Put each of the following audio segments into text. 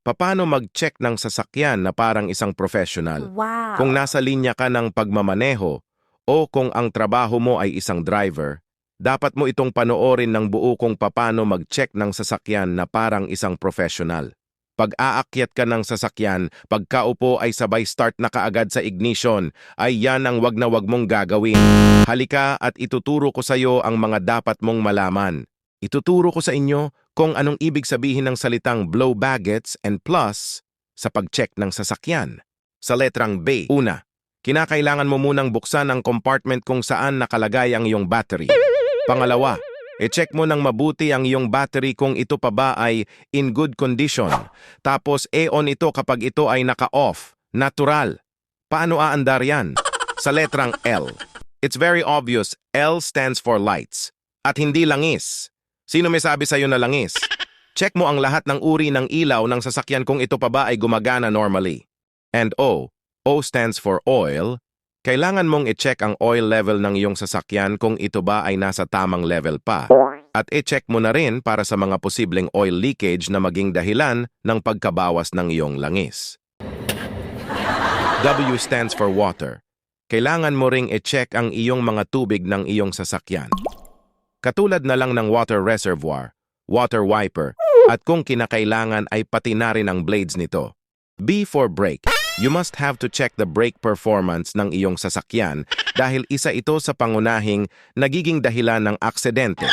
Paano mag-check ng sasakyan na parang isang professional? Kung Wow! nasa linya ka ng pagmamaneho o kung ang trabaho mo ay isang driver, dapat mo itong panoorin ng buo kung paano mag-check ng sasakyan na parang isang professional. Pag aakyat ka ng sasakyan, pagkaupo ay sabay start na kaagad sa ignition, ay yan ang wag na wag mong gagawin. Halika at ituturo ko sa iyo ang mga dapat mong malaman. Ituturo ko sa inyo kung anong ibig sabihin ng salitang blow baggets and plus sa pag-check ng sasakyan. Sa letrang B, una, kinakailangan mo munang buksan ang compartment kung saan nakalagay ang iyong battery. Pangalawa, i-check mo ng mabuti ang iyong battery kung ito pa ba ay in good condition. Tapos on ito kapag ito ay naka-off, natural. Paano aandar yan? Sa letrang L. It's very obvious, L stands for lights. At hindi langis. Sino may sabi sa'yo na langis? Check mo ang lahat ng uri ng ilaw ng sasakyan kung ito pa ba ay gumagana normally. And O stands for oil. Kailangan mong i-check ang oil level ng iyong sasakyan kung ito ba ay nasa tamang level pa. At i-check mo na rin para sa mga posibleng oil leakage na maging dahilan ng pagkabawas ng iyong langis. W stands for water. Kailangan mo ring i-check ang iyong mga tubig ng iyong sasakyan. Katulad na lang ng water reservoir, water wiper, at kung kinakailangan ay pati na rin ang blades nito. B for brake. You must have to check the brake performance ng iyong sasakyan dahil isa ito sa pangunahing nagiging dahilan ng aksidente.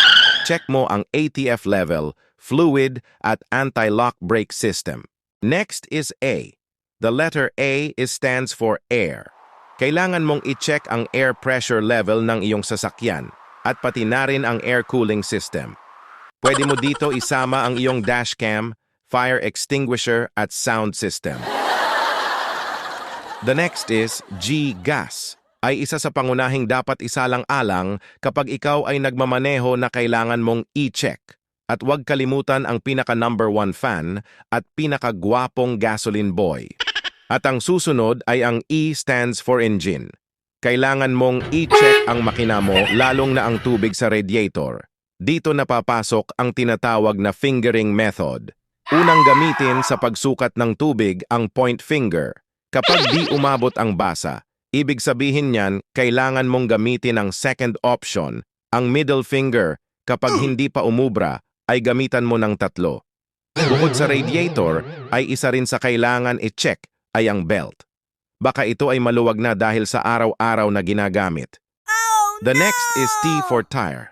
Check mo ang ATF level, fluid, at anti-lock brake system. Next is A. The letter A stands for air. Kailangan mong i-check ang air pressure level ng iyong sasakyan at pati na rin ang air cooling system. Pwede mo dito isama ang iyong dashcam, fire extinguisher, at sound system. The next is G, gas. Ay isa sa pangunahing dapat isalang-alang kapag ikaw ay nagmamaneho na kailangan mong i-check. At huwag kalimutan ang pinaka-number 1 fan at pinaka-gwapong gasoline boy. At ang susunod ay ang E stands for engine. Kailangan mong i-check ang makina mo lalong na ang tubig sa radiator. Dito napapasok ang tinatawag na fingering method. Unang gamitin sa pagsukat ng tubig ang point finger. Kapag di umabot ang basa, ibig sabihin niyan, kailangan mong gamitin ang second option, ang middle finger. Kapag hindi pa umubra, ay gamitan mo ng tatlo. Bukod sa radiator, ay isa rin sa kailangan i-check ay ang belt. Baka ito ay maluwag na dahil sa araw-araw na ginagamit. The next is T for tire.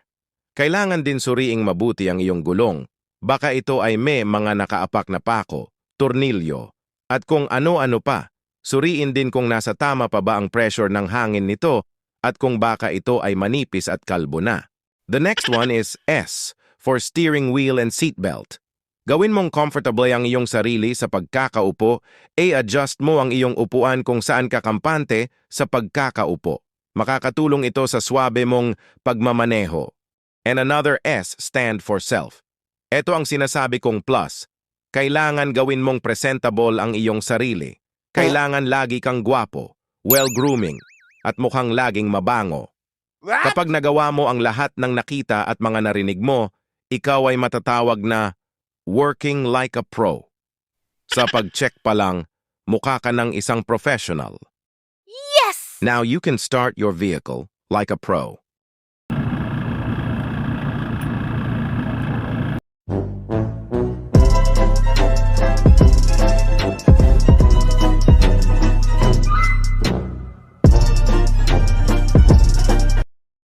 Kailangan din suriing mabuti ang iyong gulong. Baka ito ay may mga nakaapak na pako, tornilyo, at kung ano-ano pa. Suriin din kung nasa tama pa ba ang pressure ng hangin nito at kung baka ito ay manipis at kalbo na. The next one is S for steering wheel and seatbelt. Gawin mong comfortable ang iyong sarili sa pagkakaupo, adjust mo ang iyong upuan kung saan ka kampante sa pagkakaupo. Makakatulong ito sa swabe mong pagmamaneho. And another S stand for self. Ito ang sinasabi kong plus. Kailangan gawin mong presentable ang iyong sarili. Kailangan lagi kang gwapo, well-grooming, at mukhang laging mabango. Kapag nagawa mo ang lahat ng nakita at mga narinig mo, ikaw ay matatawag na working like a pro. Sa pag-check pa lang, mukha ka ng isang professional. Yes! Now you can start your vehicle like a pro.